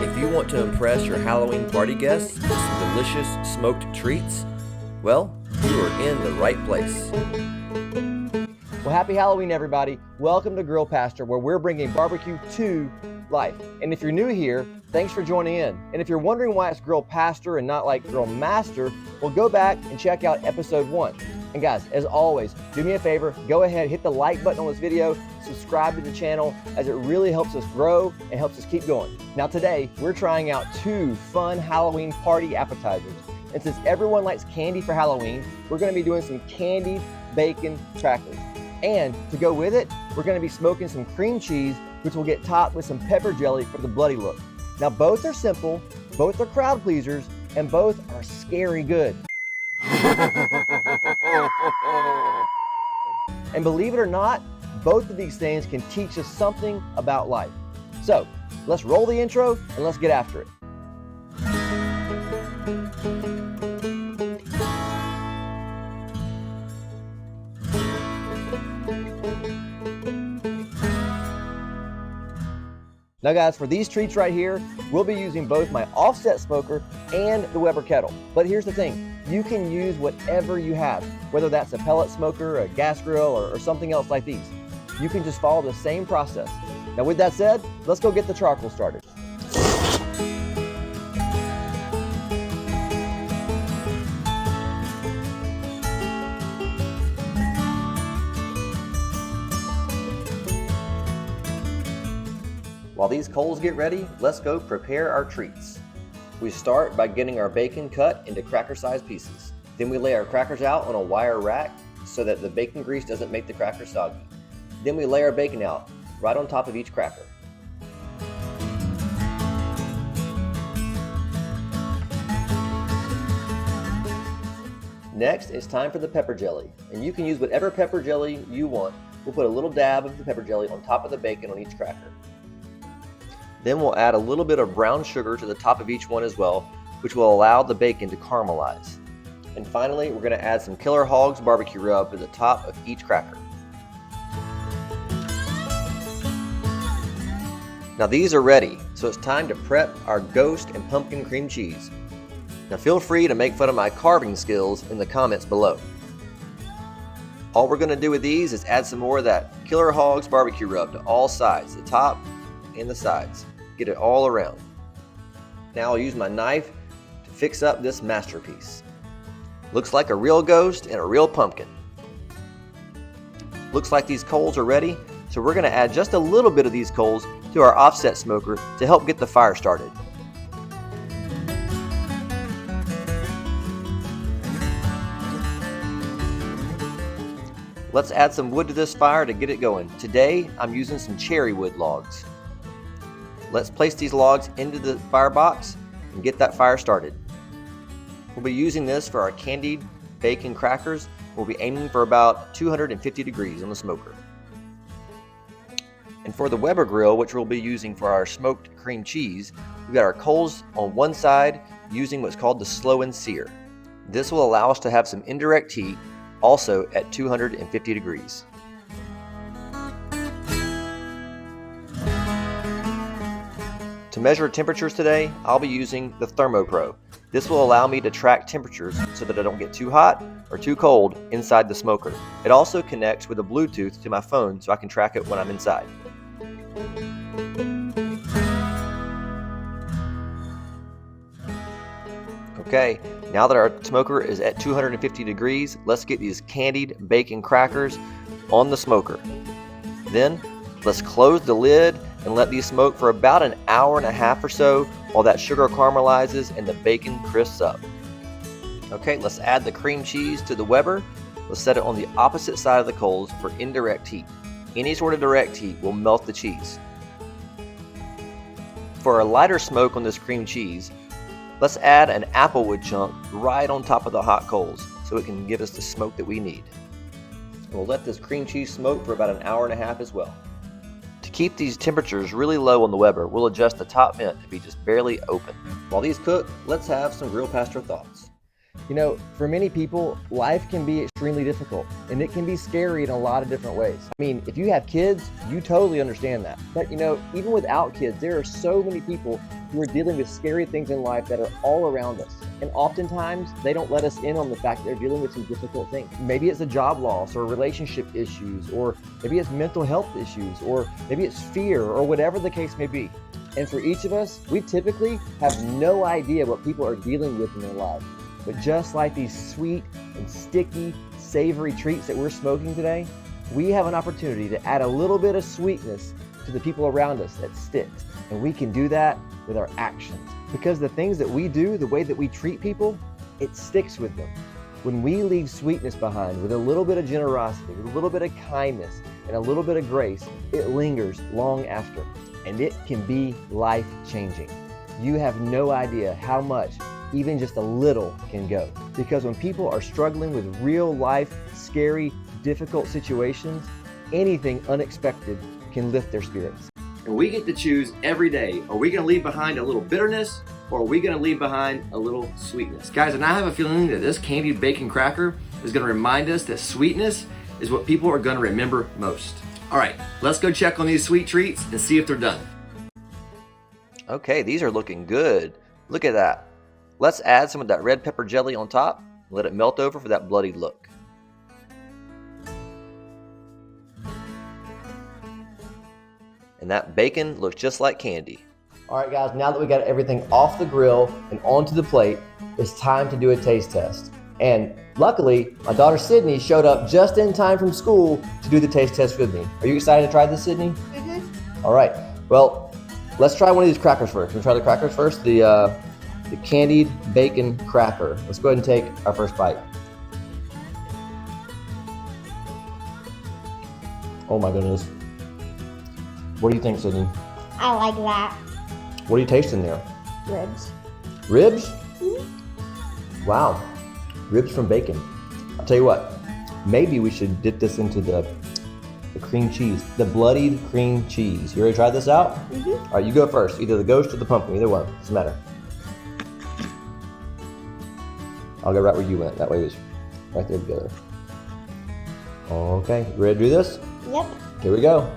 If you want to impress your Halloween party guests with some delicious smoked treats, well, you are in the right place. Well, happy Halloween, everybody. Welcome to Grill Pastor, where we're bringing barbecue to life. And if you're new here, thanks for joining in. And if you're wondering why it's Grill Pastor and not like Grill Master, well, go back and check out episode 1. And guys, as always, do me a favor, go ahead, hit the like button on this video, subscribe to the channel, as it really helps us grow and helps us keep going. Now today, we're trying out 2 fun Halloween party appetizers. And since everyone likes candy for Halloween, we're gonna be doing some candied bacon crackers. And to go with it, we're gonna be smoking some cream cheese, which will get topped with some pepper jelly for the bloody look. Now both are simple, both are crowd pleasers, and both are scary good. And believe it or not, both of these things can teach us something about life. So let's roll the intro and let's get after it. Now guys, for these treats right here, we'll be using both my offset smoker and the Weber kettle. But here's the thing, you can use whatever you have, whether that's a pellet smoker, a gas grill, or something else like these. You can just follow the same process. Now with that said, let's go get the charcoal started. While these coals get ready, let's go prepare our treats. We start by getting our bacon cut into cracker-sized pieces. Then we lay our crackers out on a wire rack so that the bacon grease doesn't make the crackers soggy. Then we lay our bacon out right on top of each cracker. Next, it's time for the pepper jelly, and you can use whatever pepper jelly you want. We'll put a little dab of the pepper jelly on top of the bacon on each cracker. Then we'll add a little bit of brown sugar to the top of each one as well, which will allow the bacon to caramelize. And finally, we're going to add some Killer Hogs barbecue rub to the top of each cracker. Now these are ready, so it's time to prep our ghost and pumpkin cream cheese. Now feel free to make fun of my carving skills in the comments below. All we're going to do with these is add some more of that Killer Hogs barbecue rub to all sides, the top and the sides. Get it all around. Now I'll use my knife to fix up this masterpiece. Looks like a real ghost and a real pumpkin. Looks like these coals are ready, so we're going to add just a little bit of these coals to our offset smoker to help get the fire started. Let's add some wood to this fire to get it going. Today I'm using some cherry wood logs. Let's place these logs into the firebox and get that fire started. We'll be using this for our candied bacon crackers. We'll be aiming for about 250 degrees on the smoker. And for the Weber grill, which we'll be using for our smoked cream cheese, we've got our coals on one side using what's called the slow and sear. This will allow us to have some indirect heat also at 250 degrees. To measure temperatures today, I'll be using the ThermoPro. This will allow me to track temperatures so that I don't get too hot or too cold inside the smoker. It also connects with a Bluetooth to my phone so I can track it when I'm inside. Okay, now that our smoker is at 250 degrees, let's get these candied bacon crackers on the smoker. Then, let's close the lid and let these smoke for about an hour and a half or so while that sugar caramelizes and the bacon crisps up. Okay, let's add the cream cheese to the Weber. Let's set it on the opposite side of the coals for indirect heat. Any sort of direct heat will melt the cheese. For a lighter smoke on this cream cheese, let's add an applewood chunk right on top of the hot coals so it can give us the smoke that we need. We'll let this cream cheese smoke for about an hour and a half as well. To keep these temperatures really low on the Weber, we'll adjust the top vent to be just barely open. While these cook, let's have some Grill Pastor thoughts. You know, for many people, life can be extremely difficult and it can be scary in a lot of different ways. I mean, if you have kids, you totally understand that. But you know, even without kids, there are so many people who are dealing with scary things in life that are all around us. And oftentimes, they don't let us in on the fact that they're dealing with some difficult things. Maybe it's a job loss or relationship issues, or maybe it's mental health issues, or maybe it's fear, or whatever the case may be. And for each of us, we typically have no idea what people are dealing with in their lives. But just like these sweet and sticky, savory treats that we're smoking today, we have an opportunity to add a little bit of sweetness to the people around us that sticks. And we can do that with our actions. Because the things that we do, the way that we treat people, it sticks with them. When we leave sweetness behind with a little bit of generosity, with a little bit of kindness, and a little bit of grace, it lingers long after. And it can be life-changing. You have no idea how much even just a little can go. Because when people are struggling with real life, scary, difficult situations, anything unexpected can lift their spirits. And we get to choose every day. Are we gonna leave behind a little bitterness, or are we gonna leave behind a little sweetness? Guys, and I have a feeling that this candied bacon cracker is gonna remind us that sweetness is what people are gonna remember most. All right, let's go check on these sweet treats and see if they're done. Okay, these are looking good. Look at that. Let's add some of that red pepper jelly on top and let it melt over for that bloody look. And that bacon looks just like candy. All right, guys, now that we got everything off the grill and onto the plate, it's time to do a taste test. And luckily, my daughter Sydney showed up just in time from school to do the taste test with me. Are you excited to try this, Sydney? Mm-hmm. All right, well, let's try one of these crackers first. Can we try the crackers first? The Candied Bacon Cracker. Let's go ahead and take our first bite. Oh my goodness. What do you think, Sydney? I like that. What are you tasting there? Ribs. Ribs? Mm-hmm. Wow. Ribs from bacon. I'll tell you what, maybe we should dip this into the cream cheese, the bloodied cream cheese. You ready to try this out? Mm-hmm. All right, you go first. Either the ghost or the pumpkin, either one, doesn't matter. I'll go right where you went. That way it was right there together. Okay, you ready to do this? Yep. Here we go.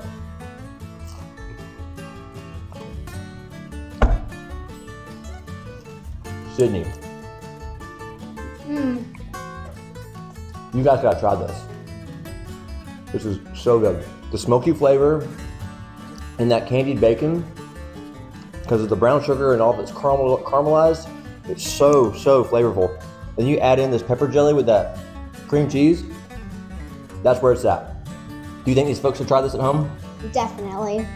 Sydney. You guys gotta try this. This is so good. The smoky flavor and that candied bacon, because of the brown sugar and all of it's caramelized, it's so flavorful. Then you add in this pepper jelly with that cream cheese, that's where it's at. Do you think these folks should try this at home? Definitely.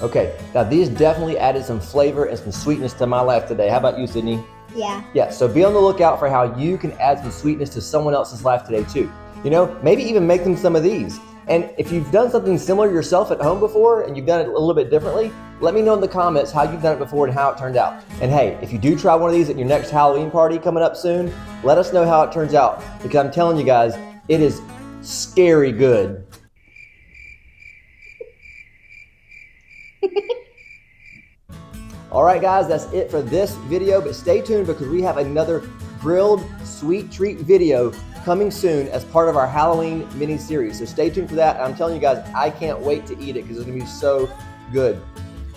Okay, now these definitely added some flavor and some sweetness to my life today. How about you, Sydney? Yeah. Yeah, so be on the lookout for how you can add some sweetness to someone else's life today too. You know, maybe even make them some of these. And if you've done something similar yourself at home before and you've done it a little bit differently, let me know in the comments how you've done it before and how it turned out. And hey, if you do try one of these at your next Halloween party coming up soon, let us know how it turns out. Because I'm telling you guys, it is scary good. All right, guys, that's it for this video, but stay tuned because we have another grilled sweet treat video coming soon as part of our Halloween mini series. So stay tuned for that. And I'm telling you guys, I can't wait to eat it because it's gonna be so good.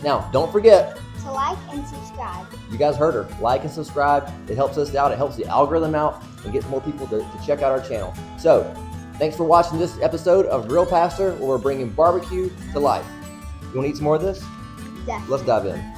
Now, don't forget to like and subscribe. You guys heard her. Like and subscribe. It helps us out. It helps the algorithm out and gets more people to check out our channel. So, thanks for watching this episode of Grill Pastor, where we're bringing barbecue to life. You want to eat some more of this? Definitely. Let's dive in.